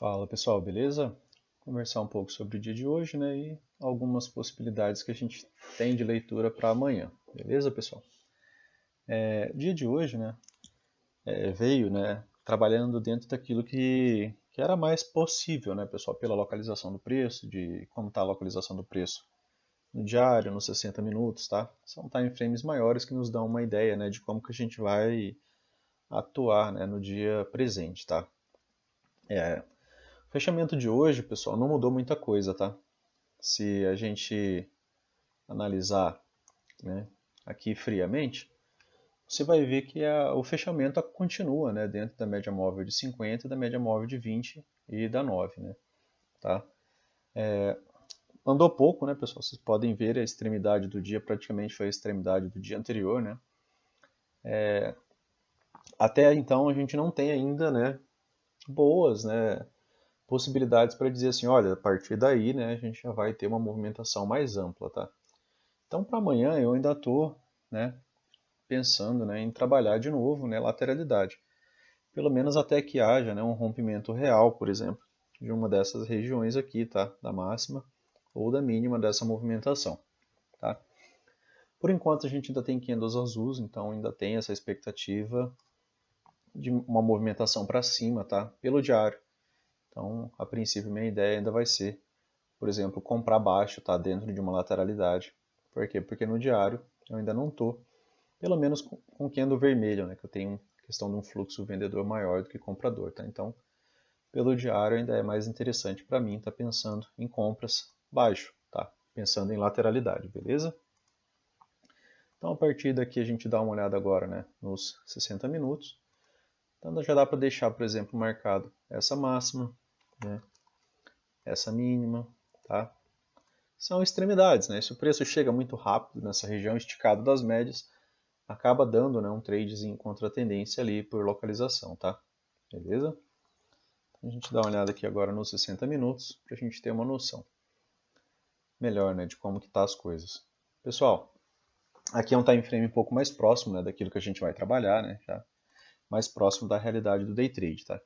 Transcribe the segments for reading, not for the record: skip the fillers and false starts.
Fala pessoal, beleza? Conversar um pouco sobre o dia de hoje, né? E algumas possibilidades que a gente tem de leitura para amanhã, beleza, pessoal? O dia de hoje, né? Veio, né? Trabalhando dentro daquilo que era mais possível, né, pessoal? Pela localização do preço, de como está a localização do preço no diário, nos 60 minutos, tá? São time frames maiores que nos dão uma ideia, né, de como que a gente vai atuar, né, no dia presente, tá? O fechamento de hoje, pessoal, não mudou muita coisa, tá? Se a gente analisar, né, aqui friamente, você vai ver que o fechamento continua, né, dentro da média móvel de 50, da média móvel de 20 e da 9, né, tá? Andou pouco, né, pessoal? Vocês podem ver a extremidade do dia praticamente foi a extremidade do dia anterior, né? Até então a gente não tem ainda, né, boas, né, possibilidades para dizer assim, olha, a partir daí, né, a gente já vai ter uma movimentação mais ampla, tá? Então para amanhã eu ainda estou, né, pensando, né, em trabalhar de novo, né, lateralidade. Pelo menos até que haja, né, um rompimento real, por exemplo, de uma dessas regiões aqui, tá? Da máxima ou da mínima dessa movimentação, tá? Por enquanto a gente ainda tem candles azuis, então ainda tem essa expectativa de uma movimentação para cima, tá? Pelo diário. Então, a princípio, minha ideia ainda vai ser, por exemplo, comprar baixo, tá? Dentro de uma lateralidade. Por quê? Porque no diário eu ainda não estou, pelo menos com candle vermelho, né? Que eu tenho questão de um fluxo vendedor maior do que comprador, tá? Então, pelo diário ainda é mais interessante para mim estar pensando em compras baixo, tá? Pensando em lateralidade, beleza? Então a partir daqui a gente dá uma olhada agora, né, nos 60 minutos. Então já dá para deixar, por exemplo, marcado essa máxima, né, essa mínima, tá? São extremidades, né? Se o preço chega muito rápido nessa região esticada das médias, acaba dando, né, um tradezinho contra a tendência ali por localização, tá? Beleza? A gente dá uma olhada aqui agora nos 60 minutos para a gente ter uma noção melhor, né, de como que tá as coisas. Pessoal, aqui é um time frame um pouco mais próximo, né, daquilo que a gente vai trabalhar, né, já mais próximo da realidade do day trade, tá?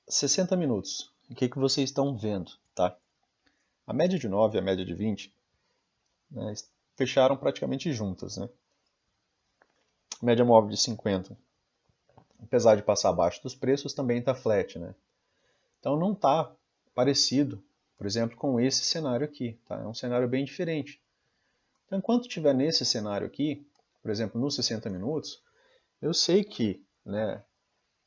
60 minutos. O que que vocês estão vendo, tá? A média de 9 e a média de 20, né, fecharam praticamente juntas, né? A média móvel de 50, apesar de passar abaixo dos preços, também está flat, né? Então não está parecido, por exemplo, com esse cenário aqui, tá? É um cenário bem diferente. Então, enquanto estiver nesse cenário aqui, por exemplo, nos 60 minutos, eu sei que, né,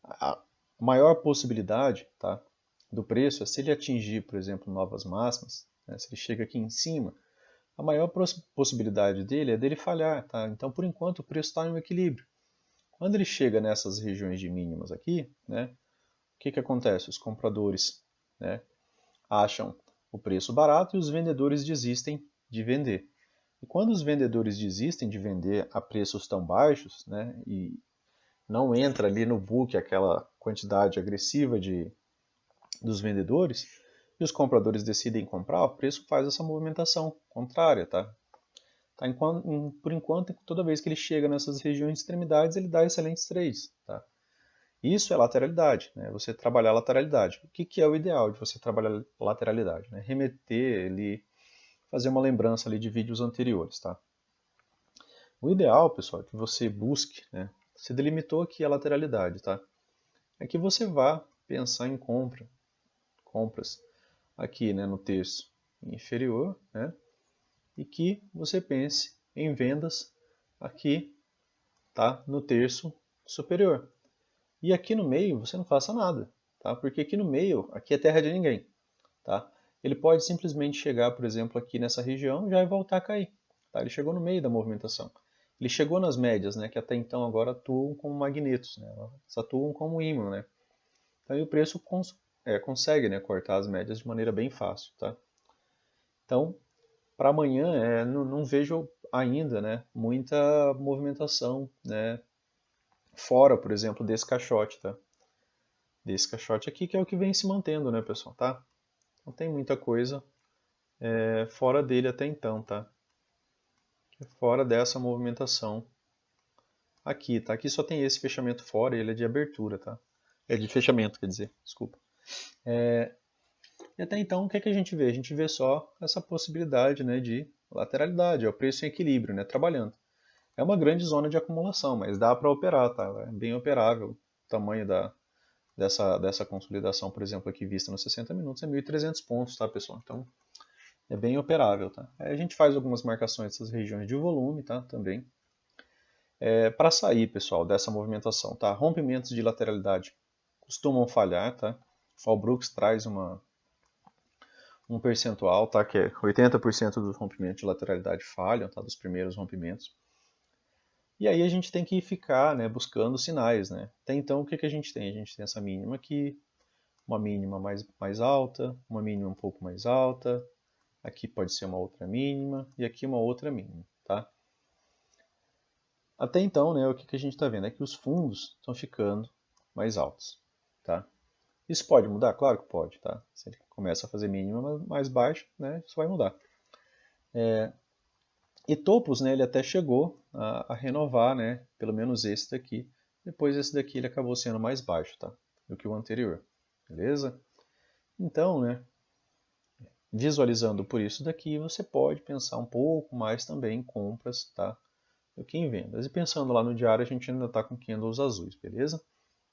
a maior possibilidade, tá, do preço é se ele atingir, por exemplo, novas máximas, né, se ele chega aqui em cima, a maior possibilidade dele é dele falhar. Tá? Então, por enquanto, o preço está em um equilíbrio. Quando ele chega nessas regiões de mínimas aqui, né, o que acontece? Os compradores, né, acham o preço barato e os vendedores desistem de vender. E quando os vendedores desistem de vender a preços tão baixos, né, e não entra ali no book aquela quantidade agressiva dos vendedores, e os compradores decidem comprar, o preço faz essa movimentação contrária, tá? Por enquanto, toda vez que ele chega nessas regiões de extremidades, ele dá excelentes trades, tá? Isso é lateralidade, né? Você trabalhar lateralidade. O que é o ideal de você trabalhar lateralidade? Né? Remeter ele, fazer uma lembrança ali de vídeos anteriores, tá? O ideal, pessoal, é que você busque, né? Você delimitou aqui a lateralidade, tá? É que você vá pensar em compras aqui, né, no terço inferior, né? E que você pense em vendas aqui, tá, no terço superior. E aqui no meio você não faça nada, tá? Porque aqui no meio, aqui é terra de ninguém, tá? Ele pode simplesmente chegar, por exemplo, aqui nessa região já e voltar a cair, tá? Ele chegou no meio da movimentação. Ele chegou nas médias, né, que até então agora atuam como magnetos, né? Elas atuam como ímã, né? Então aí o preço consegue, né, cortar as médias de maneira bem fácil, tá? Então, para amanhã, não vejo ainda, né, muita movimentação, né, fora, por exemplo, desse caixote, tá? Desse caixote aqui, que é o que vem se mantendo, né, pessoal, tá? Não tem muita coisa fora dele até então, tá? Fora dessa movimentação aqui, tá? Aqui só tem esse fechamento fora, ele é de abertura, tá? É de fechamento, quer dizer, desculpa. E até então, o que é que a gente vê? A gente vê só essa possibilidade, né, de lateralidade, é o preço em equilíbrio, né, trabalhando. É uma grande zona de acumulação, mas dá para operar, tá? É bem operável. O tamanho dessa consolidação, por exemplo, aqui vista nos 60 minutos é 1.300 pontos, tá, pessoal? Então, é bem operável, tá? Aí a gente faz algumas marcações dessas regiões de volume, tá, também. Para sair, pessoal, dessa movimentação, tá? Rompimentos de lateralidade costumam falhar, tá? O Fallbrooks traz um percentual, tá? Que é 80% dos rompimentos de lateralidade falham, tá? Dos primeiros rompimentos. E aí a gente tem que ficar, né, buscando sinais, né? Até então, o que que a gente tem? A gente tem essa mínima aqui, uma mínima mais alta, uma mínima um pouco mais alta, aqui pode ser uma outra mínima e aqui uma outra mínima, tá? Até então, né, o que que a gente está vendo é que os fundos estão ficando mais altos, tá? Isso pode mudar? Claro que pode, tá? Se ele começa a fazer mínima mais baixa, né, isso vai mudar. E topos, né, ele até chegou a renovar, né, pelo menos esse daqui. Depois esse daqui ele acabou sendo mais baixo, tá, do que o anterior, beleza? Então, né, visualizando por isso daqui, você pode pensar um pouco mais também em compras, tá, do que em vendas. E pensando lá no diário, a gente ainda está com candles azuis, beleza?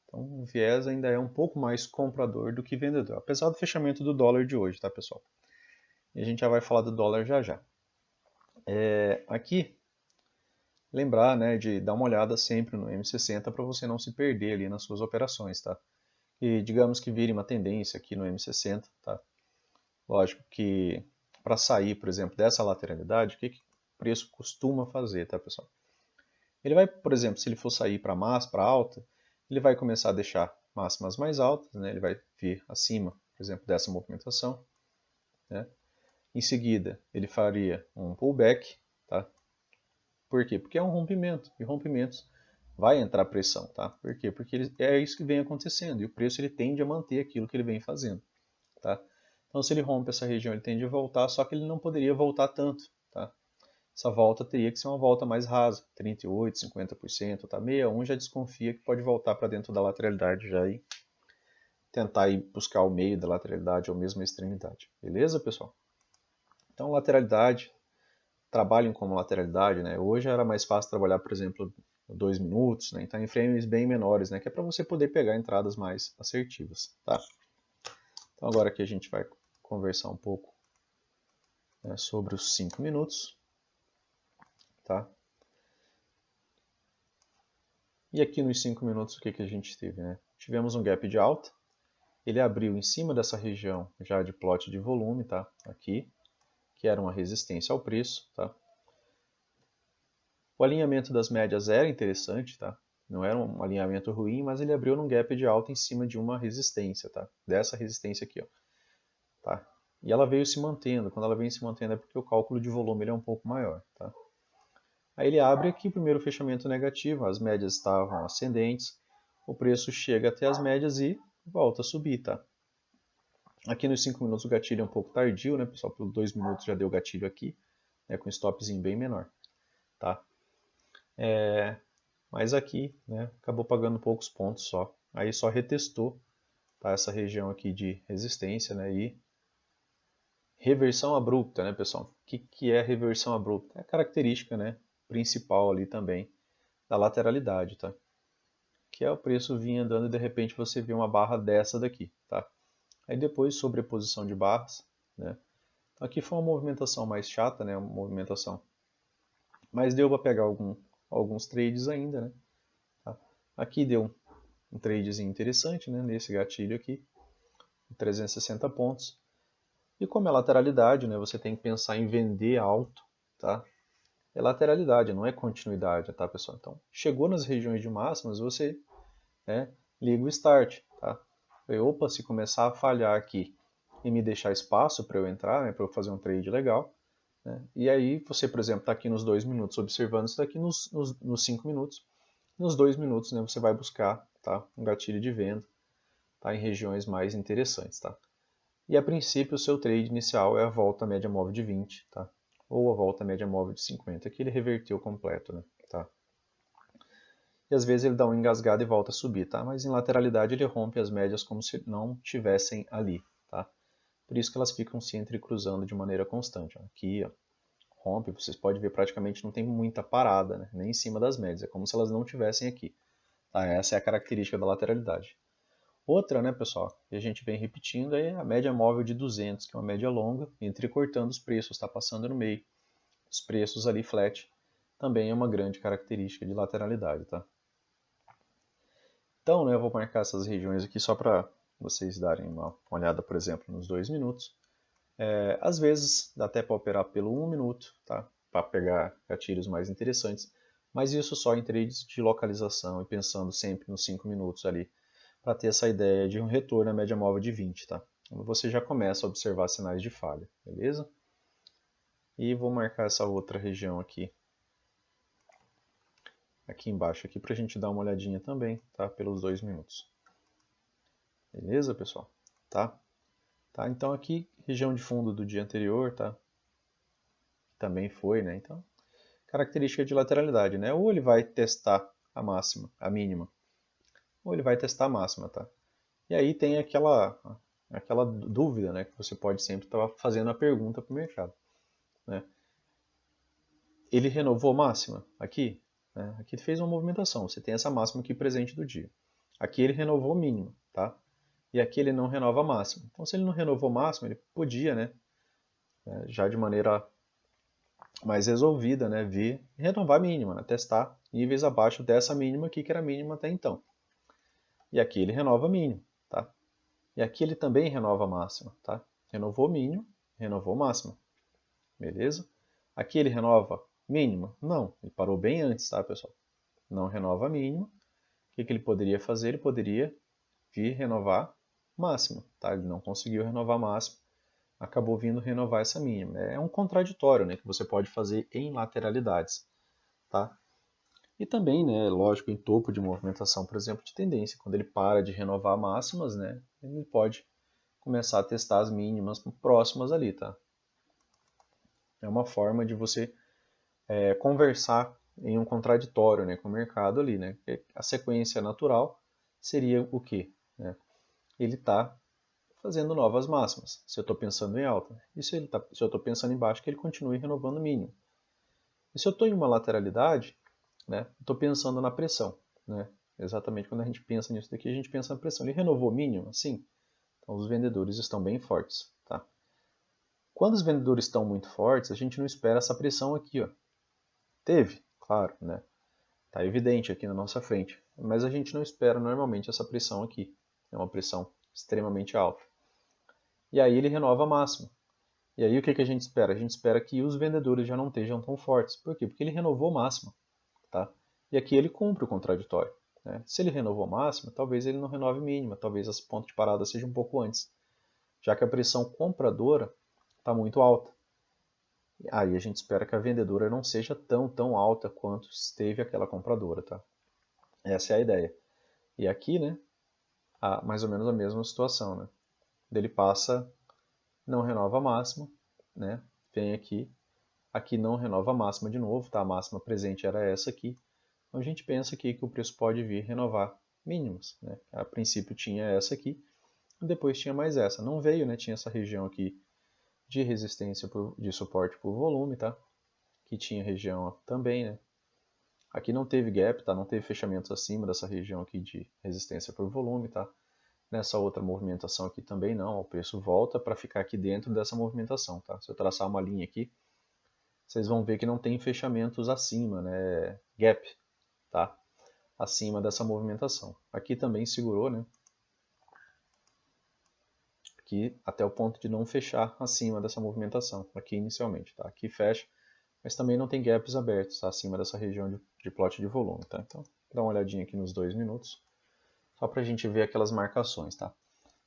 Então o viés ainda é um pouco mais comprador do que vendedor, apesar do fechamento do dólar de hoje, tá, pessoal? E a gente já vai falar do dólar já já. Aqui, lembrar, né, de dar uma olhada sempre no M60 para você não se perder ali nas suas operações, tá? E digamos que vire uma tendência aqui no M60, tá? Lógico que para sair, por exemplo, dessa lateralidade, o que o preço costuma fazer, tá, pessoal? Ele vai, por exemplo, se ele for sair para alta, ele vai começar a deixar máximas mais altas, né? Ele vai vir acima, por exemplo, dessa movimentação, né? Em seguida, ele faria um pullback, tá? Por quê? Porque é um rompimento, e rompimentos vai entrar pressão, tá? Por quê? Porque é isso que vem acontecendo, e o preço ele tende a manter aquilo que ele vem fazendo, tá? Então, se ele rompe essa região, ele tende a voltar, só que ele não poderia voltar tanto, tá? Essa volta teria que ser uma volta mais rasa, 38%, 50%, tá? 61 já desconfia que pode voltar para dentro da lateralidade já e tentar ir buscar o meio da lateralidade ou mesmo a extremidade. Beleza, pessoal? Então, lateralidade, trabalhem como lateralidade, né? Hoje era mais fácil trabalhar, por exemplo, 2 minutos, né? Então em frames bem menores, né? Que é para você poder pegar entradas mais assertivas, tá? Então agora aqui a gente vai conversar um pouco, né, sobre os 5 minutos, tá? E aqui nos 5 minutos o que que a gente teve, né? Tivemos um gap de alta, ele abriu em cima dessa região já de plot de volume, tá? Aqui, que era uma resistência ao preço, tá? O alinhamento das médias era interessante, tá? Não era um alinhamento ruim, mas ele abriu num gap de alta em cima de uma resistência, tá? Dessa resistência aqui, ó. Tá? E ela veio se mantendo. Quando ela vem se mantendo é porque o cálculo de volume ele é um pouco maior, tá? Aí ele abre aqui, primeiro fechamento negativo, as médias estavam ascendentes, o preço chega até as médias e volta a subir, tá? Aqui nos 5 minutos o gatilho é um pouco tardio, né, pessoal? Por 2 minutos já deu gatilho aqui, né, com stopzinho bem menor, tá? Mas aqui, né, acabou pagando poucos pontos só. Aí só retestou, tá, essa região aqui de resistência, né, e reversão abrupta, né, pessoal? O que é reversão abrupta? É a característica, né, principal ali também da lateralidade, tá? Que é o preço vir andando e de repente você vê uma barra dessa daqui, tá? Aí depois sobreposição de barras, né? Aqui foi uma movimentação mais chata, né, uma movimentação, mas deu para pegar alguns trades ainda, né? Tá? Aqui deu um tradezinho interessante, né, nesse gatilho aqui, 360 pontos. E como é lateralidade, né, você tem que pensar em vender alto, tá? É lateralidade, não é continuidade, tá, pessoal? Então, chegou nas regiões de máximas, você, né, liga o start, tá? Opa, se começar a falhar aqui e me deixar espaço para eu entrar, né, para eu fazer um trade legal, né? E aí você, por exemplo, está aqui nos 2 minutos observando isso daqui nos 5 minutos. Nos 2 minutos, né, você vai buscar, tá, um gatilho de venda, tá, em regiões mais interessantes, tá? E a princípio o seu trade inicial é a volta média móvel de 20, tá? Ou a volta média móvel de 50, que ele reverteu completo, né? Tá? e às vezes ele dá uma engasgada e volta a subir, tá? Mas em lateralidade ele rompe as médias como se não tivessem ali, tá? Por isso que elas ficam se entrecruzando de maneira constante. Ó. Aqui, ó, rompe, vocês podem ver praticamente não tem muita parada, né? Nem em cima das médias, é como se elas não tivessem aqui. Tá? Essa é a característica da lateralidade. Outra, né, pessoal, que a gente vem repetindo é a média móvel de 200, que é uma média longa, entrecortando os preços, está passando no meio. Os preços ali flat também é uma grande característica de lateralidade, tá? Então, né, eu vou marcar essas regiões aqui só para vocês darem uma olhada, por exemplo, nos 2 minutos. Às vezes dá até para operar pelo 1 minuto, tá? Para pegar gatilhos mais interessantes, mas isso só em trades de localização e pensando sempre nos 5 minutos ali, para ter essa ideia de um retorno à média móvel de 20, tá? Você já começa a observar sinais de falha, beleza? E vou marcar essa outra região aqui embaixo aqui para a gente dar uma olhadinha também, tá? Pelos 2 minutos. Beleza, pessoal? Tá? Então aqui, região de fundo do dia anterior, tá? Também foi, né? Então, característica de lateralidade, né? Ou ele vai testar a máxima, a mínima, ou ele vai testar a máxima, tá? E aí tem aquela dúvida, né? Que você pode sempre estar fazendo a pergunta para o mercado, né? Ele renovou máxima aqui? Né? Aqui fez uma movimentação, você tem essa máxima aqui presente do dia. Aqui ele renovou mínima, tá? E aqui ele não renova máxima. Então, se ele não renovou máxima, ele podia, né? Já de maneira mais resolvida, né? Vir renovar mínima, né? Testar níveis abaixo dessa mínima aqui, que era a mínima até então. E aqui ele renova mínimo, tá? E aqui ele também renova máxima, tá? Renovou mínimo, renovou máxima. Beleza? Aqui ele renova mínima? Não, ele parou bem antes, tá, pessoal? Não renova mínima. O que ele poderia fazer? Ele poderia vir renovar máxima, tá? Ele não conseguiu renovar máxima, acabou vindo renovar essa mínima. É um contraditório, né, que você pode fazer em lateralidades, tá? E também, né, lógico, em topo de movimentação, por exemplo, de tendência, quando ele para de renovar máximas, né, ele pode começar a testar as mínimas próximas ali, tá? É uma forma de você conversar em um contraditório, né, com o mercado ali, né? A sequência natural seria o quê? Né? Ele está fazendo novas máximas, se eu estou pensando em alta. E se eu estou pensando em baixo, que ele continue renovando o mínimo. E se eu estou em uma lateralidade, né, estou pensando na pressão. Né? Exatamente quando a gente pensa nisso daqui, a gente pensa na pressão. Ele renovou o mínimo? Sim. Então os vendedores estão bem fortes. Tá? Quando os vendedores estão muito fortes, a gente não espera essa pressão aqui. Ó. Teve, claro, né? Está evidente aqui na nossa frente. Mas a gente não espera normalmente essa pressão aqui. É uma pressão extremamente alta. E aí ele renova a máxima. E aí o que a gente espera? A gente espera que os vendedores já não estejam tão fortes. Por quê? Porque ele renovou máxima. Tá? E aqui ele cumpre o contraditório. Né? Se ele renovou máxima, talvez ele não renove mínima, talvez esse ponto de parada seja um pouco antes, já que a pressão compradora está muito alta. Aí a gente espera que a vendedora não seja tão alta quanto esteve aquela compradora. Tá? Essa é a ideia. E aqui, né, mais ou menos a mesma situação. Né? Ele passa, não renova a máxima, né? Vem aqui não renova a máxima de novo, tá? A máxima presente era essa aqui. Então a gente pensa aqui que o preço pode vir renovar mínimas, né? A princípio tinha essa aqui, e depois tinha mais essa. Não veio, né? Tinha essa região aqui de resistência de suporte por volume, tá? Que tinha região também, né? Aqui não teve gap, tá? Não teve fechamentos acima dessa região aqui de resistência por volume, tá? Nessa outra movimentação aqui também não, o preço volta para ficar aqui dentro dessa movimentação, tá? Se eu traçar uma linha aqui, vocês vão ver que não tem fechamentos acima, né? Gap, tá? Acima dessa movimentação. Aqui também segurou, né? Aqui até o ponto de não fechar acima dessa movimentação, aqui inicialmente, tá? Aqui fecha, mas também não tem gaps abertos, tá? Acima dessa região de plot de volume, tá? Então, dá uma olhadinha aqui nos 2 minutos, só para a gente ver aquelas marcações, tá?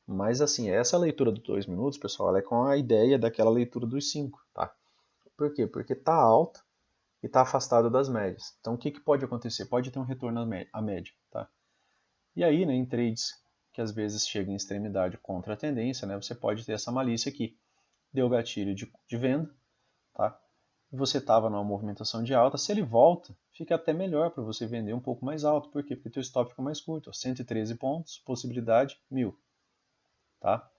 Mas assim, essa leitura dos 2 minutos, pessoal, ela é com a ideia daquela leitura dos 5, tá? Por quê? Porque tá alta e está afastado das médias. Então o que pode acontecer? Pode ter um retorno à média. Tá? E aí, né, em trades que às vezes chegam em extremidade contra a tendência, né, você pode ter essa malícia aqui. Deu gatilho de venda, tá? e você estava numa movimentação de alta, se ele volta, fica até melhor para você vender um pouco mais alto. Por quê? Porque o teu stop fica mais curto. Ó, 113 pontos, possibilidade 1000. Tá?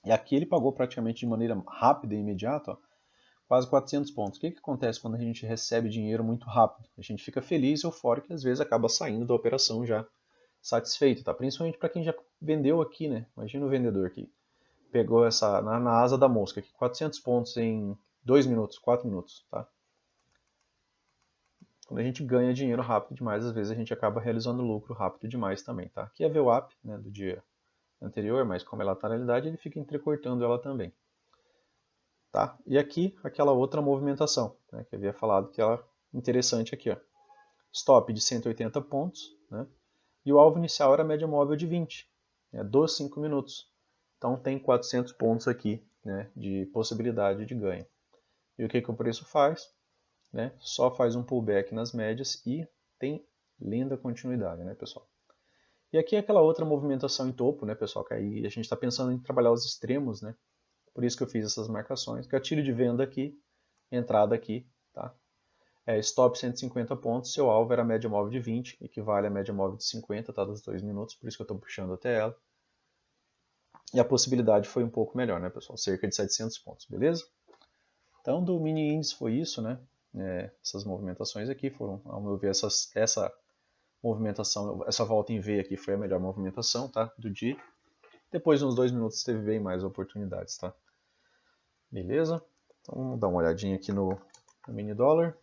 E aqui ele pagou praticamente de maneira rápida e imediata, ó, quase 400 pontos. O que acontece quando a gente recebe dinheiro muito rápido? A gente fica feliz, eufórico e às vezes acaba saindo da operação já satisfeito, tá? Principalmente para quem já vendeu aqui, né? Imagina o vendedor aqui. Pegou essa na asa da mosca aqui, 400 pontos em 2 minutos, 4 minutos, tá? Quando a gente ganha dinheiro rápido demais, às vezes a gente acaba realizando lucro rápido demais também, tá? Aqui é a VWAP, né, do dia anterior, mas como é lateralidade, ele fica entrecortando ela também. Tá? E aqui, aquela outra movimentação, né, que eu havia falado que ela é interessante aqui. Ó. Stop de 180 pontos, né, e o alvo inicial era a média móvel de 20, né, dos 5 minutos. Então tem 400 pontos aqui, né, de possibilidade de ganho. E o que o preço faz? Né, só faz um pullback nas médias e tem linda continuidade, né, pessoal? E aqui é aquela outra movimentação em topo, né, pessoal? Que aí a gente está pensando em trabalhar os extremos, né? Por isso que eu fiz essas marcações. Gatilho de venda aqui, entrada aqui, tá? Stop 150 pontos, seu alvo era a média móvel de 20, equivale à média móvel de 50, tá? Dos 2 minutos, por isso que eu estou puxando até ela. E a possibilidade foi um pouco melhor, né, pessoal? Cerca de 700 pontos, beleza? Então, do mini índice foi isso, né? Essas movimentações aqui foram, ao meu ver, essa movimentação, essa volta em V aqui foi a melhor movimentação, tá? Do dia. Depois, uns 2 minutos, teve bem mais oportunidades, tá? Beleza? Então, vamos dar uma olhadinha aqui no mini dólar.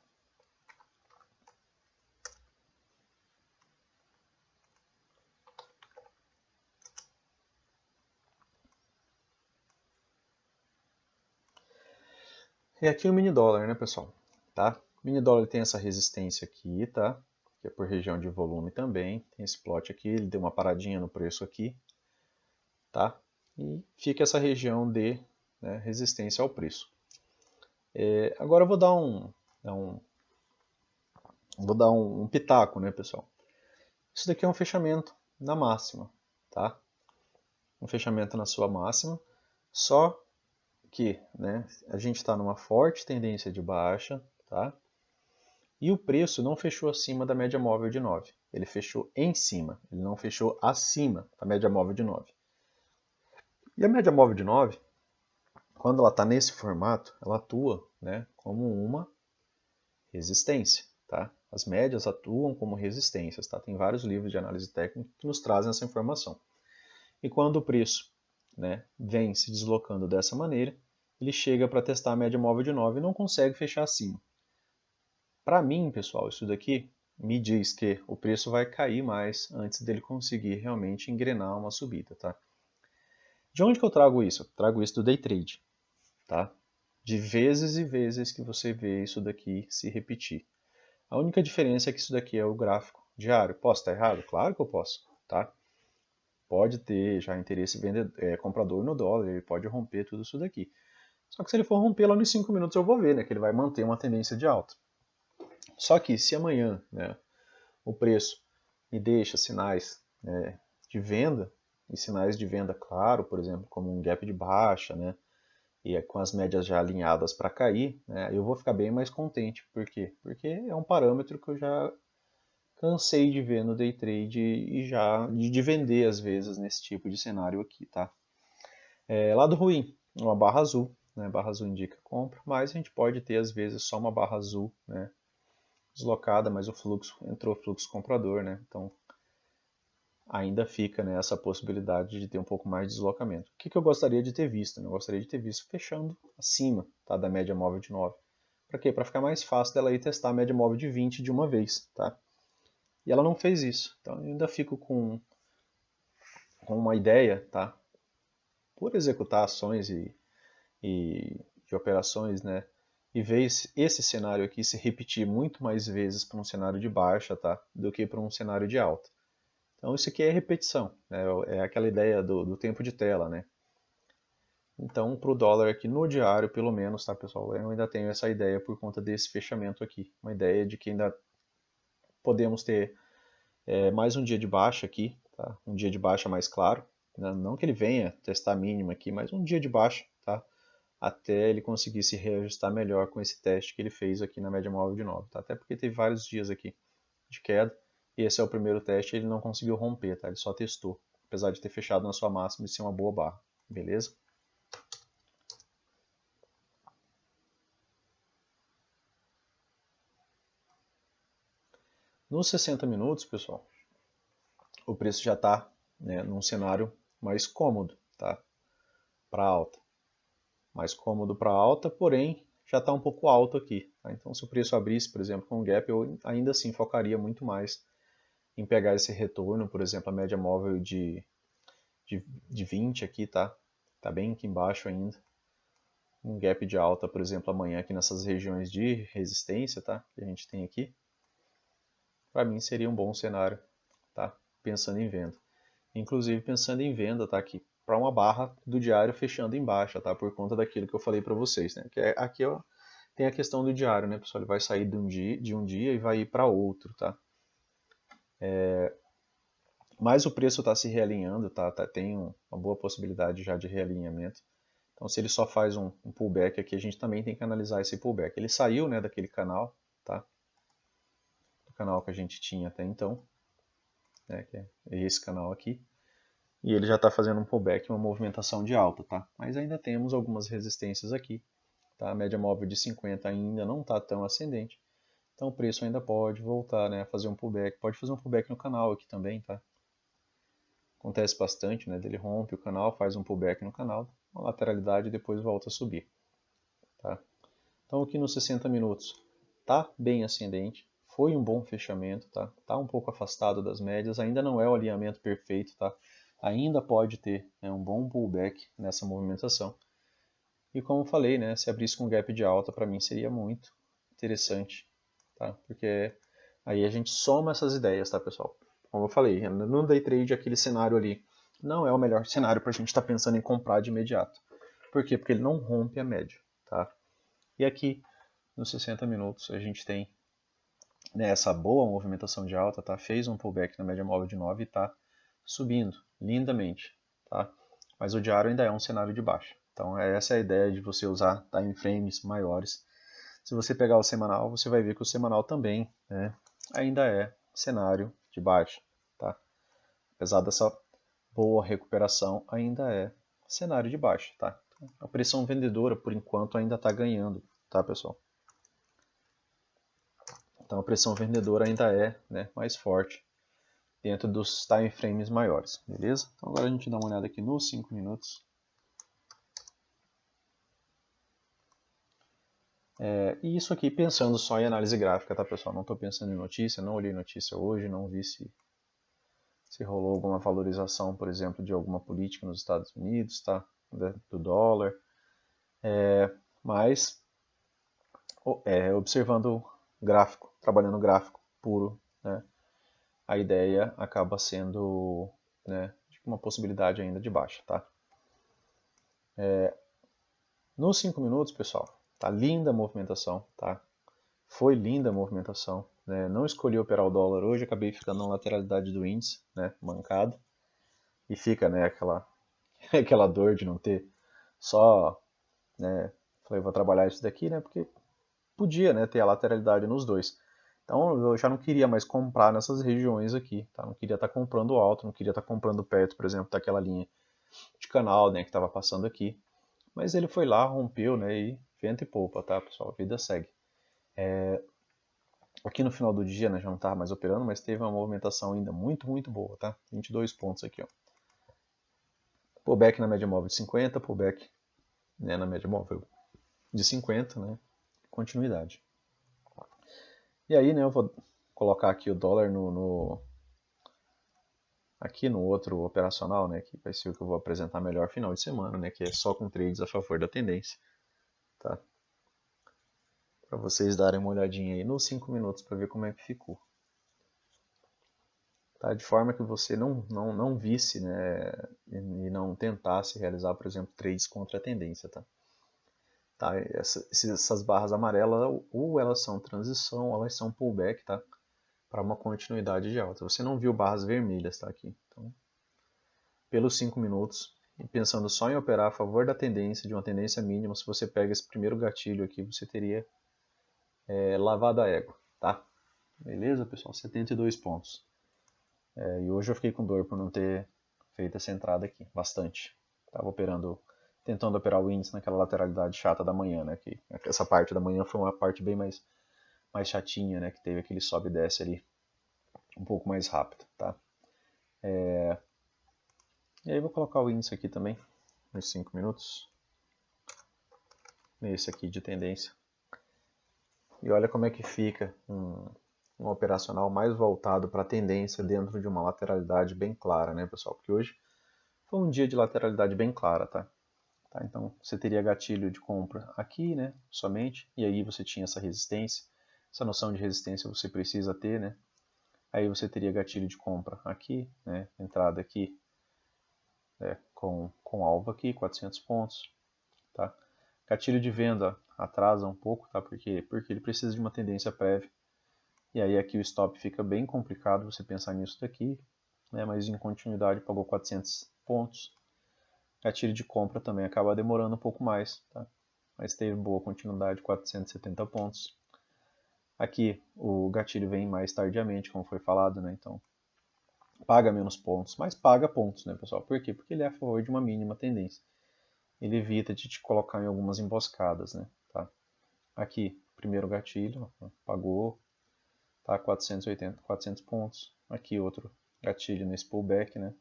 E aqui o mini dólar, né, pessoal? Tá? O mini dólar tem essa resistência aqui, tá? Que é por região de volume também. Tem esse plot aqui, ele deu uma paradinha no preço aqui, tá? E fica essa região de, né, resistência ao preço. Agora eu vou dar um pitaco, né, pessoal? Isso daqui é um fechamento na máxima, tá? Um fechamento na sua máxima, só que, né, a gente está numa forte tendência de baixa, tá? E o preço não fechou acima da média móvel de 9. Ele fechou em cima, ele não fechou acima da média móvel de 9. E a média móvel de 9, quando ela está nesse formato, ela atua, né, como uma resistência. Tá? As médias atuam como resistências. Tá? Tem vários livros de análise técnica que nos trazem essa informação. E quando o preço, né, vem se deslocando dessa maneira, ele chega para testar a média móvel de 9 e não consegue fechar acima. Para mim, pessoal, isso daqui me diz que o preço vai cair mais antes dele conseguir realmente engrenar uma subida. Tá? De onde que eu trago isso? Eu trago isso do day trade. Tá? De vezes e vezes que você vê isso daqui se repetir. A única diferença é que isso daqui é o gráfico diário. Posso estar errado? Claro que eu posso. Tá? Pode ter já interesse comprador no dólar, ele pode romper tudo isso daqui. Só que se ele for romper lá nos 5 minutos eu vou ver, né, que ele vai manter uma tendência de alta. Só que se amanhã, né, o preço me deixa sinais, né, de venda, e sinais de venda claro, por exemplo, como um gap de baixa, né, e com as médias já alinhadas para cair, né, eu vou ficar bem mais contente. Por quê? Porque é um parâmetro que eu já cansei de ver no day trade e já de vender às vezes nesse tipo de cenário aqui, tá? Lado ruim, uma barra azul, né? Barra azul indica compra, mas a gente pode ter às vezes só uma barra azul, né, deslocada, mas o fluxo entrou fluxo comprador, né? Então ainda fica, né, essa possibilidade de ter um pouco mais de deslocamento. O que eu gostaria de ter visto? Né? Eu gostaria de ter visto fechando acima, tá, da média móvel de 9. Para quê? Para ficar mais fácil dela ir testar a média móvel de 20 de uma vez, tá? E ela não fez isso. Então eu ainda fico com uma ideia, tá? Por executar ações e de operações, né? E ver esse cenário aqui se repetir muito mais vezes para um cenário de baixa, tá? Do que para um cenário de alta. Então isso aqui é repetição, né? É aquela ideia do tempo de tela, né? Então para o dólar aqui no diário, pelo menos, tá, pessoal? Eu ainda tenho essa ideia por conta desse fechamento aqui. Uma ideia de que ainda podemos ter mais um dia de baixa aqui, tá? Um dia de baixa mais claro. Né? Não que ele venha testar mínimo aqui, mas um dia de baixa, tá? até ele conseguir se reajustar melhor com esse teste que ele fez aqui na média móvel de 9, tá? Até porque teve vários dias aqui de queda, e esse é o primeiro teste, ele não conseguiu romper, tá? Ele só testou, apesar de ter fechado na sua máxima e ser uma boa barra, beleza? Nos 60 minutos, pessoal, o preço já está, né, num cenário mais cômodo, tá? Para alta. Mais cômodo para alta, porém já está um pouco alto aqui. Tá? Então, se o preço abrisse, por exemplo, com um gap, eu ainda assim focaria muito mais em pegar esse retorno, por exemplo, a média móvel de 20 aqui, tá? Tá bem aqui embaixo ainda. Um gap de alta, por exemplo, amanhã aqui nessas regiões de resistência, tá? Que a gente tem aqui. Para mim seria um bom cenário, tá? Pensando em venda. Inclusive pensando em venda, tá? Aqui para uma barra do diário fechando em baixa, tá? Por conta daquilo que eu falei para vocês, né? Que aqui ó, tem a questão do diário, né, pessoal? Ele vai sair de um dia e vai ir para outro, tá? Mas o preço está se realinhando, tá? Tem uma boa possibilidade já de realinhamento. Então, se ele só faz um pullback aqui, a gente também tem que analisar esse pullback. Ele saiu, né, daquele canal, tá? Do canal que a gente tinha até então, né, que é esse canal aqui. E ele já está fazendo um pullback, uma movimentação de alta, tá? Mas ainda temos algumas resistências aqui, tá? A média móvel de 50 ainda não está tão ascendente. Então o preço ainda pode voltar, né, a fazer um pullback. Pode fazer um pullback no canal aqui também, tá? Acontece bastante, né? Ele rompe o canal, faz um pullback no canal, uma lateralidade e depois volta a subir, tá? Então aqui nos 60 minutos tá bem ascendente, foi um bom fechamento, tá? Tá um pouco afastado das médias, ainda não é o alinhamento perfeito, tá? Ainda pode ter, né, um bom pullback nessa movimentação. E como falei, né, se abrisse com gap de alta, para mim seria muito interessante, tá? Porque aí a gente soma essas ideias, tá, pessoal? Como eu falei, no day trade aquele cenário ali não é o melhor cenário para a gente estar pensando em comprar de imediato. Por quê? Porque ele não rompe a média, tá? E aqui nos 60 minutos a gente tem, né, essa boa movimentação de alta, tá? Fez um pullback na média móvel de 9 e está subindo lindamente, tá? Mas o diário ainda é um cenário de baixa. Então essa é a ideia de você usar time frames maiores. Se você pegar o semanal, você vai ver que o semanal também, né, ainda é cenário de baixa, tá? Apesar dessa boa recuperação, ainda é cenário de baixa, tá? Então, a pressão vendedora, por enquanto, ainda está ganhando, tá, pessoal? Então a pressão vendedora ainda é, né, mais forte dentro dos time frames maiores, beleza? Então agora a gente dá uma olhada aqui nos 5 minutos. E isso aqui pensando só em análise gráfica, tá, pessoal? Não estou pensando em notícia, não olhei notícia hoje, não vi se rolou alguma valorização, por exemplo, de alguma política nos Estados Unidos, tá? Do dólar. Mas observando gráfico, trabalhando gráfico puro, né? A ideia acaba sendo, né, uma possibilidade ainda de baixa, tá? Nos 5 minutos, pessoal, tá linda a movimentação, tá? Foi linda a movimentação, né? Não escolhi operar o dólar hoje, acabei ficando na lateralidade do índice, né, mancado. E fica, né, aquela dor de não ter só, né, falei, vou trabalhar isso daqui, né, porque podia, né, ter a lateralidade nos dois. Então eu já não queria mais comprar nessas regiões aqui, tá? Não queria estar comprando alto, não queria estar comprando perto, por exemplo, daquela linha de canal, né, que estava passando aqui. Mas ele foi lá, rompeu, né, e vento e poupa, tá, pessoal? A vida segue. Aqui no final do dia, né, já não estava mais operando, mas teve uma movimentação ainda muito, muito boa, tá? 22 pontos aqui, ó. Pullback na média móvel de 50, pullback, né, na média móvel de 50, né? Continuidade. E aí, né, eu vou colocar aqui o dólar aqui no outro operacional, né, que vai ser o que eu vou apresentar melhor final de semana, né, que é só com trades a favor da tendência, tá? Para vocês darem uma olhadinha aí nos 5 minutos para ver como é que ficou. Tá? De forma que você não visse, né, e não tentasse realizar, por exemplo, trades contra a tendência, tá? Tá? Essas barras amarelas, ou elas são transição, ou elas são pullback, tá? Para uma continuidade de alta. Você não viu barras vermelhas, tá? Aqui. Então, pelos 5 minutos, e pensando só em operar a favor da tendência, de uma tendência mínima, se você pega esse primeiro gatilho aqui, você teria lavado a égua, tá? Beleza, pessoal? 72 pontos. E hoje eu fiquei com dor por não ter feito essa entrada aqui, bastante. Tava tentando operar o índice naquela lateralidade chata da manhã, né? Que essa parte da manhã foi uma parte bem mais chatinha, né? Que teve aquele sobe e desce ali um pouco mais rápido, tá? E aí eu vou colocar o índice aqui também, nos 5 minutos. Nesse aqui de tendência. E olha como é que fica um operacional mais voltado para a tendência dentro de uma lateralidade bem clara, né, pessoal? Porque hoje foi um dia de lateralidade bem clara, tá? Então você teria gatilho de compra aqui, né, somente, e aí você tinha essa resistência. Essa noção de resistência você precisa ter, né? Aí você teria gatilho de compra aqui, né, entrada aqui, com alvo aqui, 400 pontos, tá? Gatilho de venda atrasa um pouco, tá? Porque ele precisa de uma tendência prévia. E aí aqui o stop fica bem complicado você pensar nisso daqui, né? Mas em continuidade pagou 400 pontos. Gatilho de compra também acaba demorando um pouco mais, tá? Mas teve boa continuidade, 470 pontos. Aqui o gatilho vem mais tardiamente, como foi falado, né? Então paga menos pontos, mas paga pontos, né, pessoal? Por quê? Porque ele é a favor de uma mínima tendência. Ele evita de te colocar em algumas emboscadas, né? Tá? Aqui, primeiro gatilho, pagou, tá? 400 pontos. Aqui outro gatilho nesse pullback, né?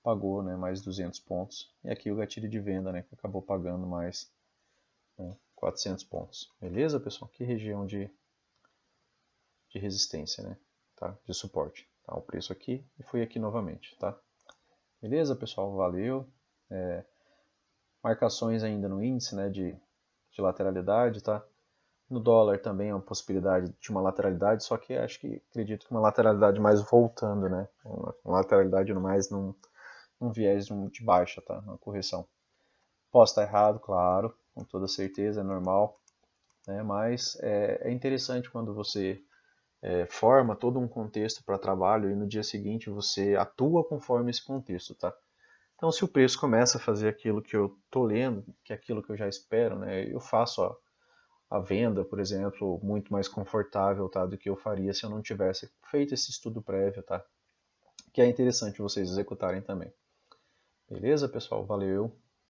Pagou, né? Mais 200 pontos. E aqui o gatilho de venda, né? Que acabou pagando mais, né? 400 pontos. Beleza, pessoal? Que região de resistência, né? Tá? De suporte. Tá? O preço aqui e foi aqui novamente, tá? Beleza, pessoal? Valeu. Marcações ainda no índice, né? De lateralidade, tá? No dólar também é uma possibilidade de uma lateralidade, só que acredito que uma lateralidade mais voltando, né? Uma lateralidade mais num viés de baixa, tá? Uma correção. Posso estar errado, claro, com toda certeza, é normal, né? Mas é interessante quando você forma todo um contexto para trabalho e no dia seguinte você atua conforme esse contexto, tá? Então, se o preço começa a fazer aquilo que eu tô lendo, que é aquilo que eu já espero, né? Eu faço a venda, por exemplo, muito mais confortável, tá, do que eu faria se eu não tivesse feito esse estudo prévio, tá? Que é interessante vocês executarem também. Beleza, pessoal? Valeu!